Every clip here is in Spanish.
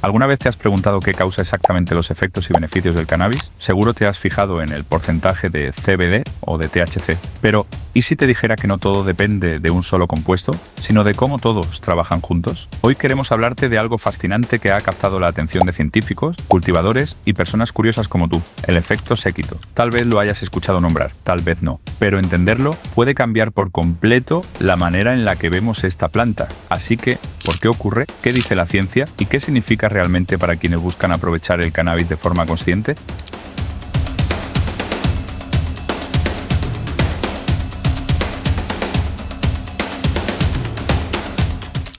¿Alguna vez te has preguntado qué causa exactamente los efectos y beneficios del cannabis? Seguro te has fijado en el porcentaje de CBD o de THC. Pero, ¿y si te dijera que no todo depende de un solo compuesto, sino de cómo todos trabajan juntos? Hoy queremos hablarte de algo fascinante que ha captado la atención de científicos, cultivadores y personas curiosas como tú, el efecto séquito. Tal vez lo hayas escuchado nombrar, tal vez no, pero entenderlo puede cambiar por completo la manera en la que vemos esta planta. Así que, ¿por qué ocurre? ¿Qué dice la ciencia? ¿Y qué significa realmente para quienes buscan aprovechar el cannabis de forma consciente?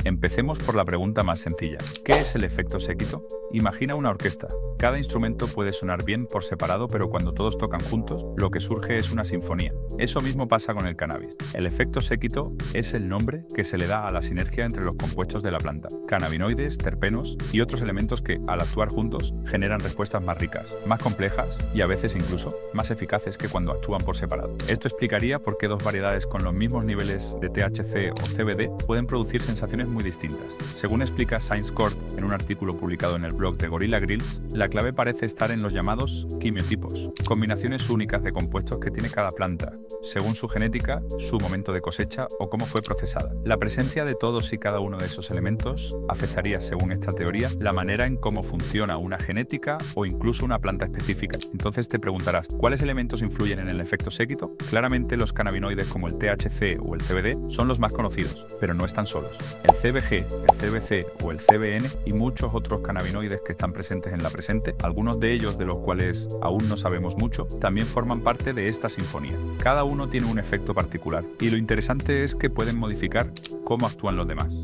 Empecemos por la pregunta más sencilla. ¿Qué es el efecto séquito? Imagina una orquesta. Cada instrumento puede sonar bien por separado, pero cuando todos tocan juntos, lo que surge es una sinfonía. Eso mismo pasa con el cannabis. El efecto séquito es el nombre que se le da a la sinergia entre los compuestos de la planta, cannabinoides, terpenos y otros elementos que, al actuar juntos, generan respuestas más ricas, más complejas y a veces incluso más eficaces que cuando actúan por separado. Esto explicaría por qué dos variedades con los mismos niveles de THC o CBD pueden producir sensaciones muy distintas. Según explica Science Court en un artículo publicado en el blog de Gorilla Grills, la clave parece estar en los llamados quimiotipos, combinaciones únicas de compuestos que tiene cada planta, según su genética, su momento de cosecha o cómo fue procesada. La presencia de todos y cada uno de esos elementos afectaría, según esta teoría, la manera en cómo funciona una genética o incluso una planta específica. Entonces te preguntarás, ¿cuáles elementos influyen en el efecto séquito? Claramente los cannabinoides como el THC o el CBD son los más conocidos, pero no están solos. El CBG, el CBC o el CBN y muchos otros cannabinoides que están presentes en la presente, algunos de ellos de los cuales aún no sabemos mucho, también forman parte de esta sinfonía. Cada uno tiene un efecto particular y lo interesante es que pueden modificar cómo actúan los demás.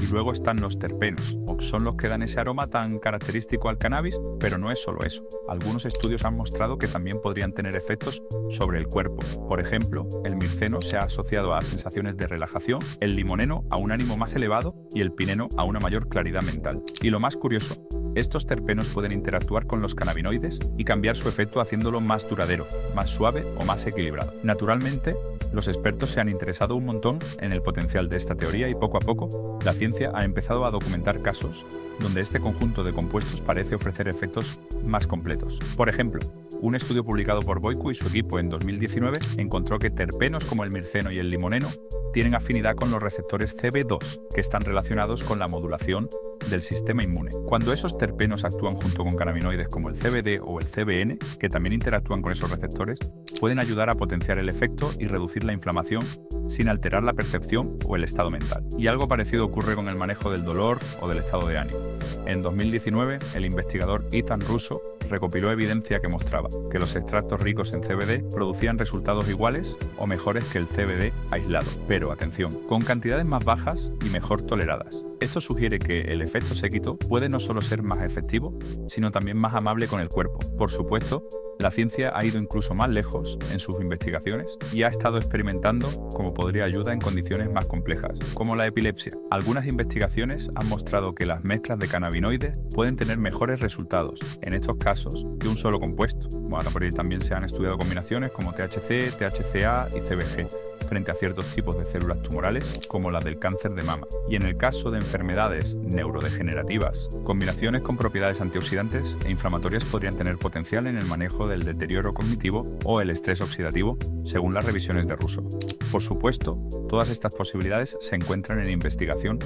Y luego están los terpenos, que son los que dan ese aroma tan característico al cannabis, pero no es solo eso. Algunos estudios han mostrado que también podrían tener efectos sobre el cuerpo. Por ejemplo, el mirceno se ha asociado a sensaciones de relajación, el limoneno a un ánimo más elevado y el pineno a una mayor claridad mental. Y lo más curioso, estos terpenos pueden interactuar con los cannabinoides y cambiar su efecto haciéndolo más duradero, más suave o más equilibrado. Naturalmente, los expertos se han interesado un montón en el potencial de esta teoría y poco a poco, la ciencia ha empezado a documentar casos donde este conjunto de compuestos parece ofrecer efectos más completos. Por ejemplo, un estudio publicado por Boyko y su equipo en 2019 encontró que terpenos como el mirceno y el limoneno tienen afinidad con los receptores CB2, que están relacionados con la modulación del sistema inmune. Cuando esos terpenos actúan junto con cannabinoides como el CBD o el CBN, que también interactúan con esos receptores, pueden ayudar a potenciar el efecto y reducir la inflamación sin alterar la percepción o el estado mental. Y algo parecido ocurre con el manejo del dolor o del estado de ánimo. En 2019, el investigador Ethan Russo recopiló evidencia que mostraba que los extractos ricos en CBD producían resultados iguales o mejores que el CBD aislado, pero atención, con cantidades más bajas y mejor toleradas. Esto sugiere que el efecto séquito puede no solo ser más efectivo, sino también más amable con el cuerpo. Por supuesto, la ciencia ha ido incluso más lejos en sus investigaciones y ha estado experimentando cómo podría ayudar en condiciones más complejas, como la epilepsia. Algunas investigaciones han mostrado que las mezclas de cannabinoides pueden tener mejores resultados en estos casos que un solo compuesto. Bueno, por ahí también se han estudiado combinaciones como THC, THCA y CBG frente a ciertos tipos de células tumorales como las del cáncer de mama. Y en el caso de enfermedades neurodegenerativas, combinaciones con propiedades antioxidantes e inflamatorias podrían tener potencial en el manejo del deterioro cognitivo o el estrés oxidativo, según las revisiones de Russo. Por supuesto, todas estas posibilidades se encuentran en investigación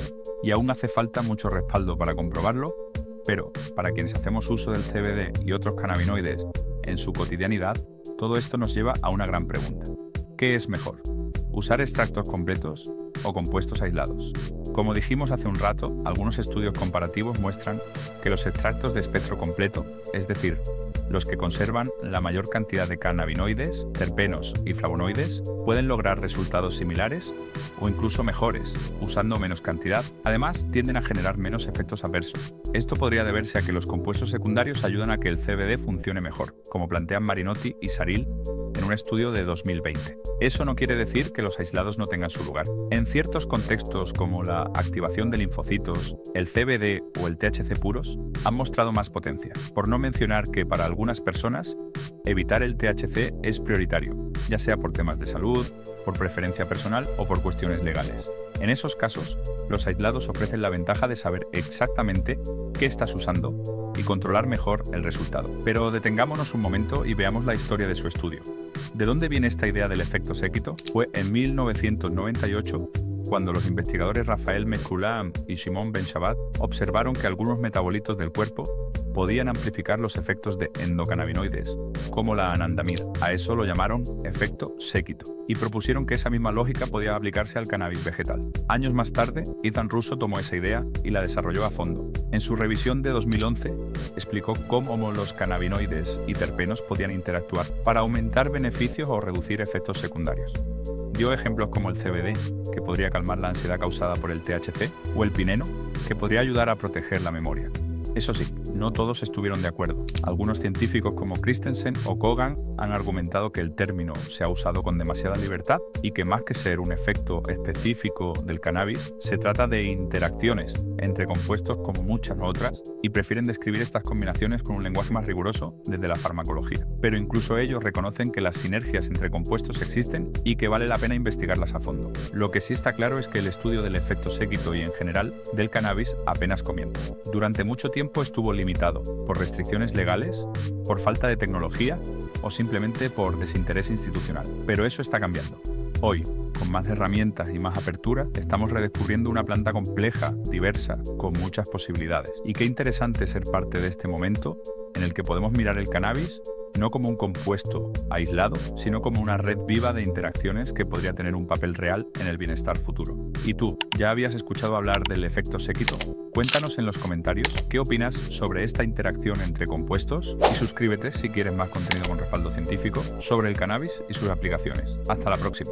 y aún hace falta mucho respaldo para comprobarlo, pero para quienes hacemos uso del CBD y otros cannabinoides en su cotidianidad, todo esto nos lleva a una gran pregunta. ¿Qué es mejor? ¿Usar extractos completos o compuestos aislados? Como dijimos hace un rato, algunos estudios comparativos muestran que los extractos de espectro completo, es decir, los que conservan la mayor cantidad de cannabinoides, terpenos y flavonoides, pueden lograr resultados similares o incluso mejores, usando menos cantidad. Además, tienden a generar menos efectos adversos. Esto podría deberse a que los compuestos secundarios ayudan a que el CBD funcione mejor, como plantean Marinotti y Saril en un estudio de 2020. Eso no quiere decir que los aislados no tengan su lugar. En ciertos contextos como la activación de linfocitos, el CBD o el THC puros han mostrado más potencia, por no mencionar que para algunas personas evitar el THC es prioritario, ya sea por temas de salud, por preferencia personal o por cuestiones legales. En esos casos, los aislados ofrecen la ventaja de saber exactamente qué estás usando y controlar mejor el resultado. Pero detengámonos un momento y veamos la historia de su estudio. ¿De dónde viene esta idea del efecto séquito? Fue en 1998 cuando los investigadores Raphael Mechoulam y Shimon Ben Shabbat observaron que algunos metabolitos del cuerpo podían amplificar los efectos de endocannabinoides, como la anandamida. A eso lo llamaron efecto séquito, y propusieron que esa misma lógica podía aplicarse al cannabis vegetal. Años más tarde, Ethan Russo tomó esa idea y la desarrolló a fondo. En su revisión de 2011, explicó cómo los cannabinoides y terpenos podían interactuar para aumentar beneficios o reducir efectos secundarios. Dio ejemplos como el CBD, que podría calmar la ansiedad causada por el THC, o el pineno, que podría ayudar a proteger la memoria. Eso sí, no todos estuvieron de acuerdo. Algunos científicos como Christensen o Kogan han argumentado que el término se ha usado con demasiada libertad y que más que ser un efecto específico del cannabis, se trata de interacciones entre compuestos como muchas otras y prefieren describir estas combinaciones con un lenguaje más riguroso desde la farmacología. Pero incluso ellos reconocen que las sinergias entre compuestos existen y que vale la pena investigarlas a fondo. Lo que sí está claro es que el estudio del efecto séquito y en general del cannabis apenas comienza. Durante mucho tiempo estuvo limitado por restricciones legales, por falta de tecnología o simplemente por desinterés institucional. Pero eso está cambiando. Hoy, con más herramientas y más apertura, estamos redescubriendo una planta compleja, diversa, con muchas posibilidades. Y qué interesante ser parte de este momento en el que podemos mirar el cannabis no como un compuesto aislado, sino como una red viva de interacciones que podría tener un papel real en el bienestar futuro. ¿Y tú, ya habías escuchado hablar del efecto séquito? Cuéntanos en los comentarios qué opinas sobre esta interacción entre compuestos y suscríbete si quieres más contenido con respaldo científico sobre el cannabis y sus aplicaciones. Hasta la próxima.